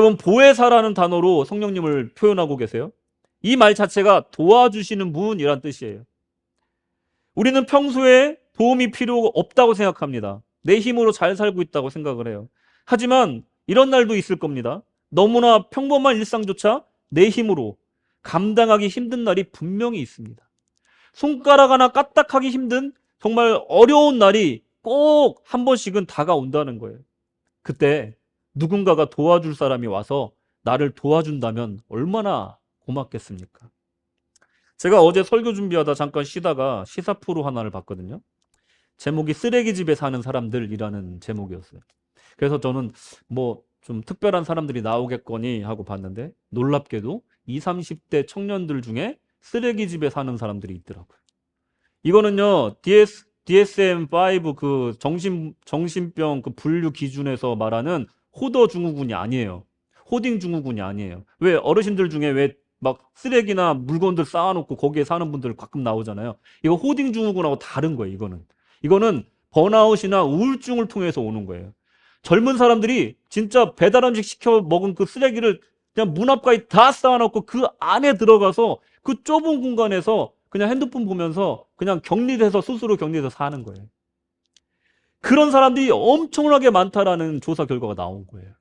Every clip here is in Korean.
여러분, 보혜사라는 단어로 성령님을 표현하고 계세요. 이 말 자체가 도와주시는 분이란 뜻이에요. 우리는 평소에 도움이 필요 없다고 생각합니다. 내 힘으로 잘 살고 있다고 생각을 해요. 하지만 이런 날도 있을 겁니다. 너무나 평범한 일상조차 내 힘으로 감당하기 힘든 날이 분명히 있습니다. 손가락 하나 까딱하기 힘든 정말 어려운 날이 꼭 한 번씩은 다가온다는 거예요. 그때 누군가가 도와줄 사람이 와서 나를 도와준다면 얼마나 고맙겠습니까? 제가 어제 설교 준비하다 잠깐 쉬다가 시사 프로 하나를 봤거든요. 제목이 쓰레기집에 사는 사람들이라는 제목이었어요. 그래서 저는 뭐 좀 특별한 사람들이 나오겠거니 하고 봤는데 놀랍게도 20, 30대 청년들 중에 쓰레기집에 사는 사람들이 있더라고요. 이거는요, DSM-5 그 정신병 그 분류 기준에서 말하는 호더 증후군이 아니에요. 호딩 증후군이 아니에요. 왜 어르신들 중에 왜 막 쓰레기나 물건들 쌓아놓고 거기에 사는 분들 가끔 나오잖아요. 이거 호딩 증후군하고 다른 거예요, 이거는. 이거는 번아웃이나 우울증을 통해서 오는 거예요. 젊은 사람들이 진짜 배달 음식 시켜 먹은 그 쓰레기를 그냥 문 앞까지 다 쌓아놓고 그 안에 들어가서 그 좁은 공간에서 그냥 핸드폰 보면서 그냥 격리돼서 스스로 격리돼서 사는 거예요. 그런 사람들이 엄청나게 많다라는 조사 결과가 나온 거예요.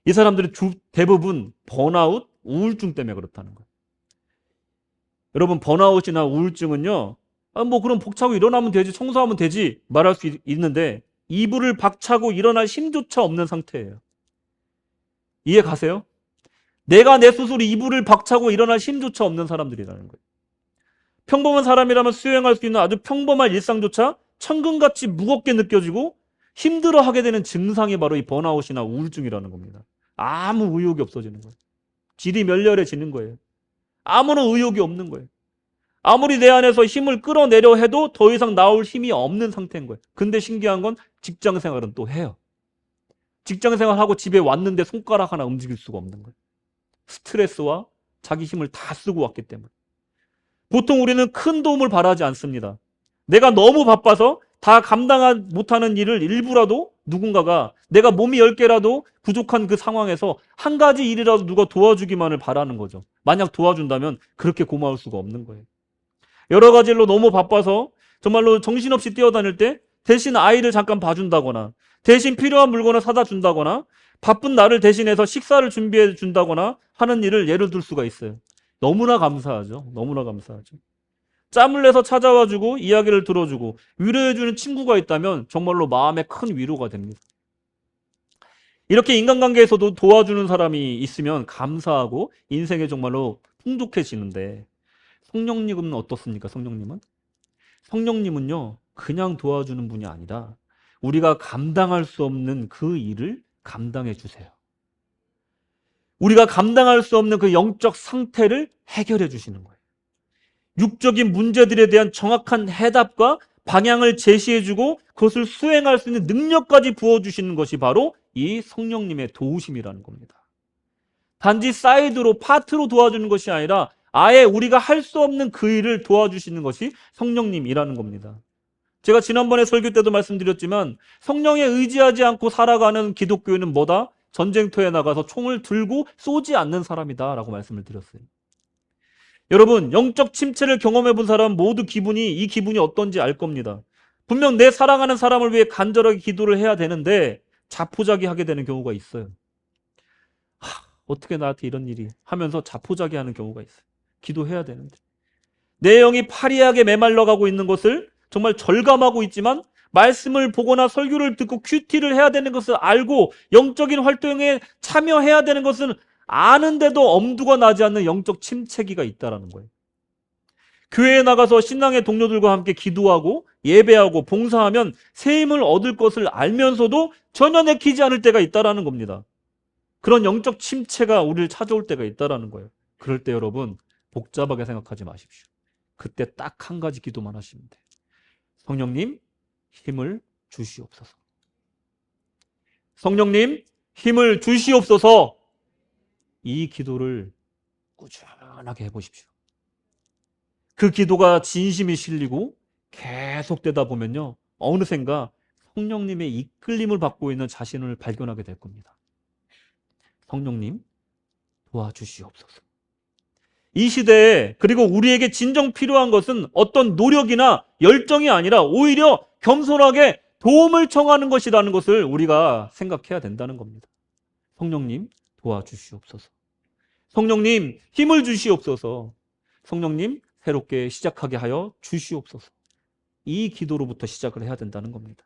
이 사람들은 대부분 번아웃, 우울증 때문에 그렇다는 거예요. 여러분, 번아웃이나 우울증은요, 뭐 그럼 벅차고 일어나면 되지, 청소하면 되지 말할 수 있는데 이불을 박차고 일어날 힘조차 없는 상태예요. 이해 가세요? 내가 내 스스로 이불을 박차고 일어날 힘조차 없는 사람들이라는 거예요. 평범한 사람이라면 수행할 수 있는 아주 평범한 일상조차 천근같이 무겁게 느껴지고 힘들어하게 되는 증상이 바로 이 번아웃이나 우울증이라는 겁니다. 아무 의욕이 없어지는 거예요. 질이 멸렬해지는 거예요. 아무런 의욕이 없는 거예요. 아무리 내 안에서 힘을 끌어내려 해도 더 이상 나올 힘이 없는 상태인 거예요. 근데 신기한 건 직장 생활은 또 해요. 직장 생활하고 집에 왔는데 손가락 하나 움직일 수가 없는 거예요. 스트레스와 자기 힘을 다 쓰고 왔기 때문에. 보통 우리는 큰 도움을 바라지 않습니다. 내가 너무 바빠서 다 감당 못하는 일을 일부라도 누군가가 내가 몸이 10개라도 부족한 그 상황에서 한 가지 일이라도 누가 도와주기만을 바라는 거죠. 만약 도와준다면 그렇게 고마울 수가 없는 거예요. 여러 가지 일로 너무 바빠서 정말로 정신없이 뛰어다닐 때 대신 아이를 잠깐 봐준다거나 대신 필요한 물건을 사다 준다거나 바쁜 나를 대신해서 식사를 준비해 준다거나 하는 일을 예를 들 수가 있어요. 너무나 감사하죠. 너무나 감사하죠. 짬을 내서 찾아와주고 이야기를 들어주고 위로해주는 친구가 있다면 정말로 마음에 큰 위로가 됩니다. 이렇게 인간관계에서도 도와주는 사람이 있으면 감사하고 인생에 정말로 풍족해지는데 성령님은 어떻습니까? 성령님은요, 그냥 도와주는 분이 아니라 우리가 감당할 수 없는 그 일을 감당해 주세요. 우리가 감당할 수 없는 그 영적 상태를 해결해 주시는 거예요. 육적인 문제들에 대한 정확한 해답과 방향을 제시해주고 그것을 수행할 수 있는 능력까지 부어주시는 것이 바로 이 성령님의 도우심이라는 겁니다. 단지 사이드로 파트로 도와주는 것이 아니라 아예 우리가 할 수 없는 그 일을 도와주시는 것이 성령님이라는 겁니다. 제가 지난번에 설교 때도 말씀드렸지만 성령에 의지하지 않고 살아가는 기독교인은 뭐다? 전쟁터에 나가서 총을 들고 쏘지 않는 사람이다 라고 말씀을 드렸어요. 여러분, 영적 침체를 경험해 본 사람은 모두 이 기분이 어떤지 알 겁니다. 분명 내 사랑하는 사람을 위해 간절하게 기도를 해야 되는데 자포자기하게 되는 경우가 있어요. 어떻게 나한테 이런 일이 하면서 자포자기하는 경우가 있어요. 기도해야 되는데. 내 영이 파리하게 메말라가고 있는 것을 정말 절감하고 있지만 말씀을 보거나 설교를 듣고 큐티를 해야 되는 것을 알고 영적인 활동에 참여해야 되는 것은 아는데도 엄두가 나지 않는 영적 침체기가 있다는 거예요. 교회에 나가서 신앙의 동료들과 함께 기도하고 예배하고 봉사하면 새 힘을 얻을 것을 알면서도 전혀 내키지 않을 때가 있다는 겁니다. 그런 영적 침체가 우리를 찾아올 때가 있다는 거예요. 그럴 때 여러분 복잡하게 생각하지 마십시오. 그때 딱 한 가지 기도만 하시면 돼요. 성령님 힘을 주시옵소서. 성령님 힘을 주시옵소서. 이 기도를 꾸준하게 해보십시오. 그 기도가 진심이 실리고 계속되다 보면요, 어느샌가 성령님의 이끌림을 받고 있는 자신을 발견하게 될 겁니다. 성령님 도와주시옵소서. 이 시대에 그리고 우리에게 진정 필요한 것은 어떤 노력이나 열정이 아니라 오히려 겸손하게 도움을 청하는 것이라는 것을 우리가 생각해야 된다는 겁니다. 성령님 도와주시옵소서. 성령님 힘을 주시옵소서. 성령님 새롭게 시작하게 하여 주시옵소서. 이 기도로부터 시작을 해야 된다는 겁니다.